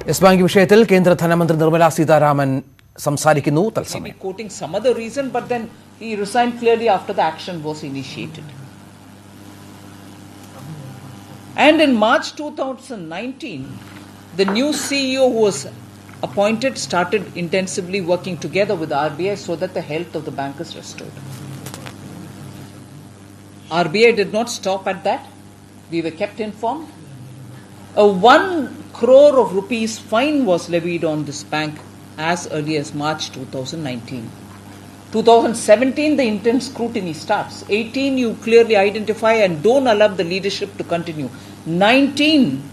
Yes bank വിഷയത്തിൽ കേന്ദ്ര ധനമന്ത്രി നിർമ്മല സീതാരാമൻ സംസാരിക്കുന്നു തത്സമയം. Quoting some other reason, but then he resigned clearly after the action was initiated. And in March 2019, the new CEO who was appointed started intensively working together with the RBI so that the health of the bank is restored. RBI did not stop at that. We were kept informed. A 1 crore of rupees fine was levied on this bank as early as March 2019. 2017, the intense scrutiny starts. 18, you clearly identify and don't allow the leadership to continue. 19,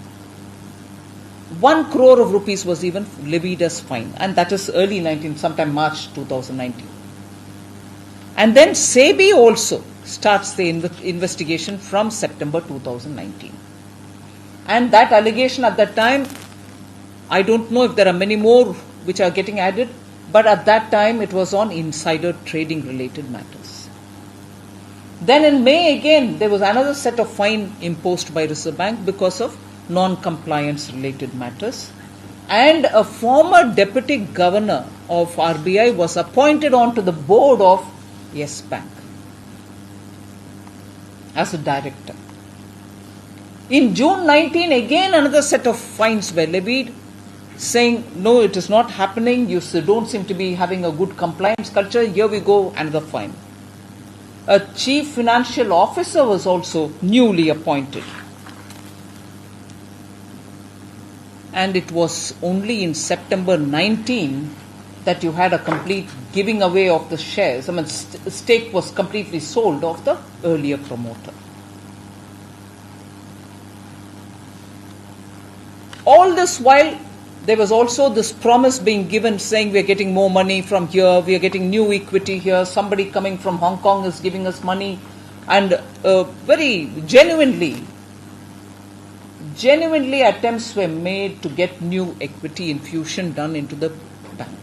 1 crore of rupees was even levied as fine. And that is early 19, sometime March 2019. And then SEBI also starts the investigation from September 2019. And that allegation at that time, I don't know if there are many more which are getting added, but at that time it was on insider trading related matters. Then in May again, there was another set of fine imposed by Reserve Bank because of non-compliance related matters. And a former deputy governor of RBI was appointed onto the board of Yes Bank as a director. In June 19, again another set of fines were levied, saying, no, it is not happening, you don't seem to be having a good compliance culture, here we go, another fine. A chief financial officer was also newly appointed. And it was only in September 19 that you had a complete giving away of the shares. I mean, stake was completely sold of the earlier promoter. All this while, there was also this promise being given saying we are getting more money from here, we are getting new equity here, somebody coming from Hong Kong is giving us money, and very genuinely attempts were made to get new equity infusion done into the bank.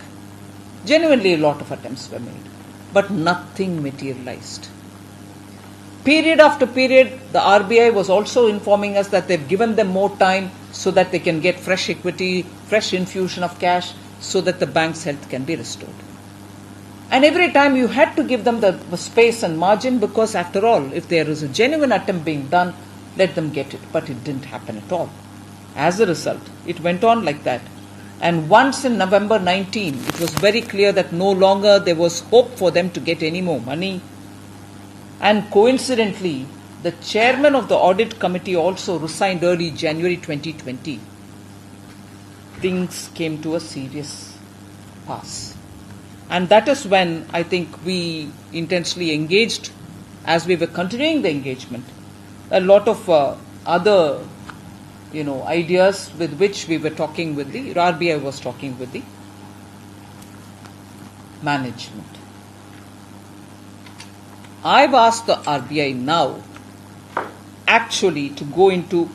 Genuinely a lot of attempts were made, but nothing materialized. Period after period, the RBI was also informing us that they've given them more time so that they can get fresh equity, fresh infusion of cash, so that the bank's health can be restored. And every time you had to give them the space and margin, because after all, if there is a genuine attempt being done, let them get it. But it didn't happen at all. As a result, it went on like that. And once in November 19, it was very clear that no longer there was hope for them to get any more money. And coincidentally, the chairman of the audit committee also resigned early January 2020. Things came to a serious pass. And that is when I think we intensely engaged, as we were continuing the engagement, a lot of other ideas with which we were talking with the RBI was talking with the management. I've asked the RBI now actually to go into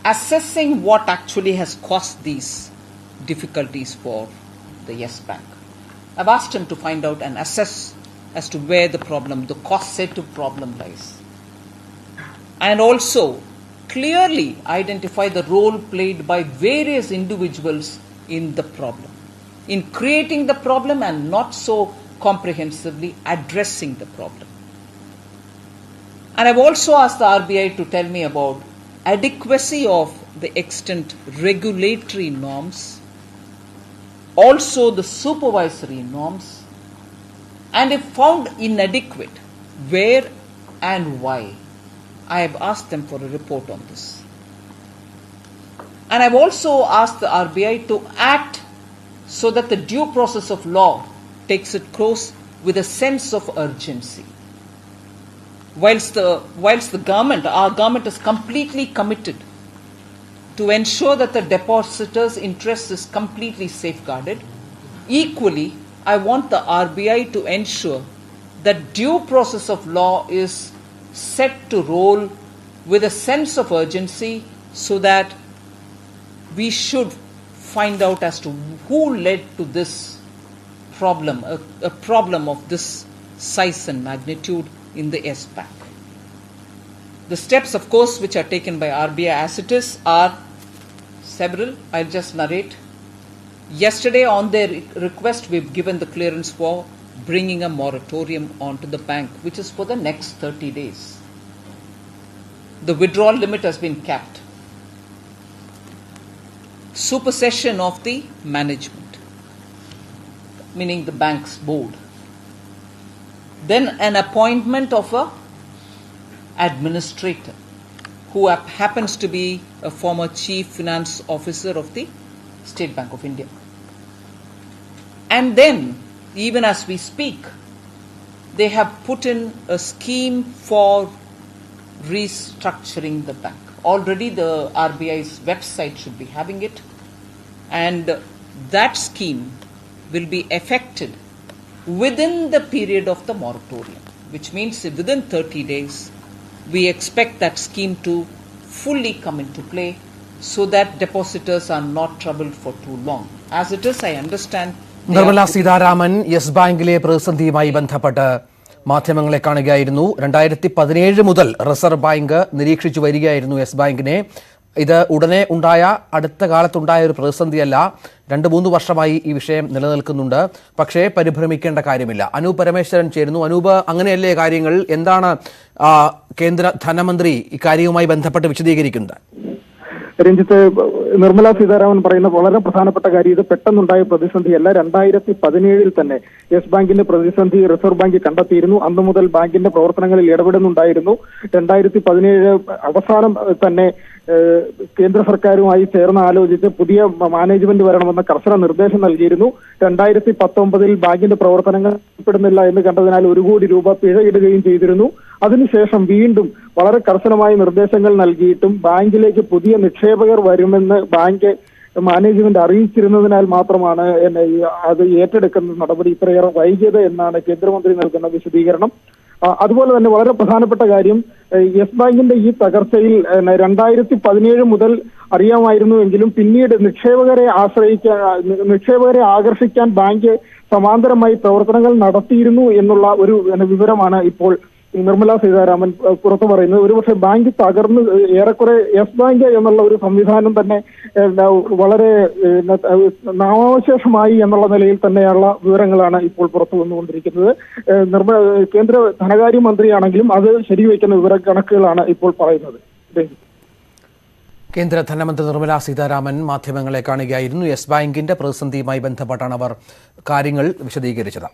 assessing what actually has caused these difficulties for the Yes Bank. I've asked him to find out and assess as to where the problem, the causative problem lies. And also clearly identify the role played by various individuals in the problem, in creating the problem and not so comprehensively addressing the problem. And I've also asked the RBI to tell me about adequacy of the extant regulatory norms, also the supervisory norms, and if found inadequate, where and why. I have asked them for a report on this. And I've also asked the RBI to act so that the due process of law takes its course with a sense of urgency. Whilst the government, our government is completely committed to ensure that the depositor's interest is completely safeguarded, equally, I want the RBI to ensure that due process of law is set to roll with a sense of urgency so that we should find out as to who led to this problem, a problem of this size and magnitude in the Yes Bank. The steps, of course, which are taken by RBI as it is are several. I'll just narrate. Yesterday, on their request, we've given the clearance for bringing a moratorium onto the bank, which is for the next 30 days. The withdrawal limit has been capped. Supersession of the management, meaning the bank's board. Then an appointment of a administrator who happens to be a former chief finance officer of the State Bank of India. And then, even as we speak, they have put in a scheme for restructuring the bank. Already the RBI's website should be having it, and that scheme will be effected within the period of the moratorium, which means within 30 days we expect that scheme to fully come into play so that depositors are not troubled for too long. As it is, I understand. Nirmala Sitharaman, yes ബാങ്കിലെ പ്രതിസന്ധിയുമായി ബന്ധപ്പെട്ട് മാധ്യമങ്ങളെ കാണുകയായിരുന്നു. 2017 മുതൽ reserve bank നിരീക്ഷിച്ചു വരികയായിരുന്നു yes ബാങ്കിനെ. ഇത് ഉടനെ ഉണ്ടായ അടുത്ത കാലത്തുണ്ടായ ഒരു പ്രതിസന്ധിയല്ല. 2-3 വർഷമായി ഈ വിഷയം നിലനിൽക്കുന്നുണ്ട്. പക്ഷേ പരിഭ്രമിക്കേണ്ട കാര്യമില്ല. അനൂപ് പരമേശ്വരൻ ചേരുന്നു. അനൂപ്, അങ്ങനെയല്ലേ കാര്യങ്ങൾ? എന്താണ് കേന്ദ്ര ധനമന്ത്രി ഇക്കാര്യവുമായി ബന്ധപ്പെട്ട് വിശദീകരിക്കുന്നത്? രഞ്ജിത്ത്, നിർമ്മല സീതാരാമൻ പറയുന്ന വളരെ പ്രധാനപ്പെട്ട കാര്യം, ഇത് പെട്ടെന്നുണ്ടായ പ്രതിസന്ധിയല്ല. 2017 തന്നെ യെസ് ബാങ്കിന്റെ പ്രതിസന്ധി റിസർവ് ബാങ്ക് കണ്ടെത്തിയിരുന്നു. അന്നു മുതൽ ബാങ്കിന്റെ പ്രവർത്തനങ്ങളിൽ ഇടപെടുന്നുണ്ടായിരുന്നു. 2017 അവസാനം തന്നെ കേന്ദ്ര സർക്കാരുമായി ചേർന്ന് ആലോചിച്ച് പുതിയ മാനേജ്മെന്റ് വരണമെന്ന കർശന നിർദ്ദേശം നൽകിയിരുന്നു. 2019 ബാങ്കിന്റെ പ്രവർത്തനങ്ങൾ ഉൾപ്പെടുന്നില്ല എന്ന് കണ്ടതിനാൽ 1 കോടി രൂപ പിഴയിടുകയും ചെയ്തിരുന്നു. അതിനുശേഷം വീണ്ടും വളരെ കർശനമായ നിർദ്ദേശങ്ങൾ നൽകിയിട്ടും ബാങ്കിലേക്ക് പുതിയ നിക്ഷേപകർ വരുമെന്ന് ബാങ്ക് മാനേജ്മെന്റ് അറിയിച്ചിരുന്നതിനാൽ മാത്രമാണ് അത് ഏറ്റെടുക്കുന്ന നടപടി ഇത്രയേറെ വൈകിയത് എന്നാണ് കേന്ദ്രമന്ത്രി നൽകുന്ന വിശദീകരണം. അതുപോലെ തന്നെ വളരെ പ്രധാനപ്പെട്ട കാര്യം, യെസ് ബാങ്കിന്റെ ഈ തകർച്ചയിൽ 2017 മുതൽ അറിയാമായിരുന്നുവെങ്കിലും പിന്നീട് നിക്ഷേപകരെ ആകർഷിക്കാൻ ബാങ്ക് സമാന്തരമായി പ്രവർത്തനങ്ങൾ നടത്തിയിരുന്നു എന്നുള്ള ഒരു വിവരമാണ് ഇപ്പോൾ നിർമ്മല സീതാരാമൻ പുറത്തു പറയുന്നത്. ഒരുപക്ഷെ ബാങ്ക് തകർന്ന് ഏറെക്കുറെ യെസ് ബാങ്ക് എന്നുള്ള ഒരു സംവിധാനം തന്നെ വളരെ നാമാവശേഷമായി എന്നുള്ള നിലയിൽ തന്നെയുള്ള വിവരങ്ങളാണ് ഇപ്പോൾ പുറത്തു വന്നുകൊണ്ടിരിക്കുന്നത്. കേന്ദ്ര ധനകാര്യമന്ത്രിയാണെങ്കിലും അത് ശരിവയ്ക്കുന്ന വിവരക്കണക്കുകളാണ് ഇപ്പോൾ പറയുന്നത്. കേന്ദ്ര ധനമന്ത്രി നിർമ്മല സീതാരാമൻ മാധ്യമങ്ങളെ കാണുകയായിരുന്നു. യെസ് ബാങ്കിന്റെ പ്രതിസന്ധിയുമായി ബന്ധപ്പെട്ടാണ് അവർ കാര്യങ്ങൾ വിശദീകരിച്ചത്.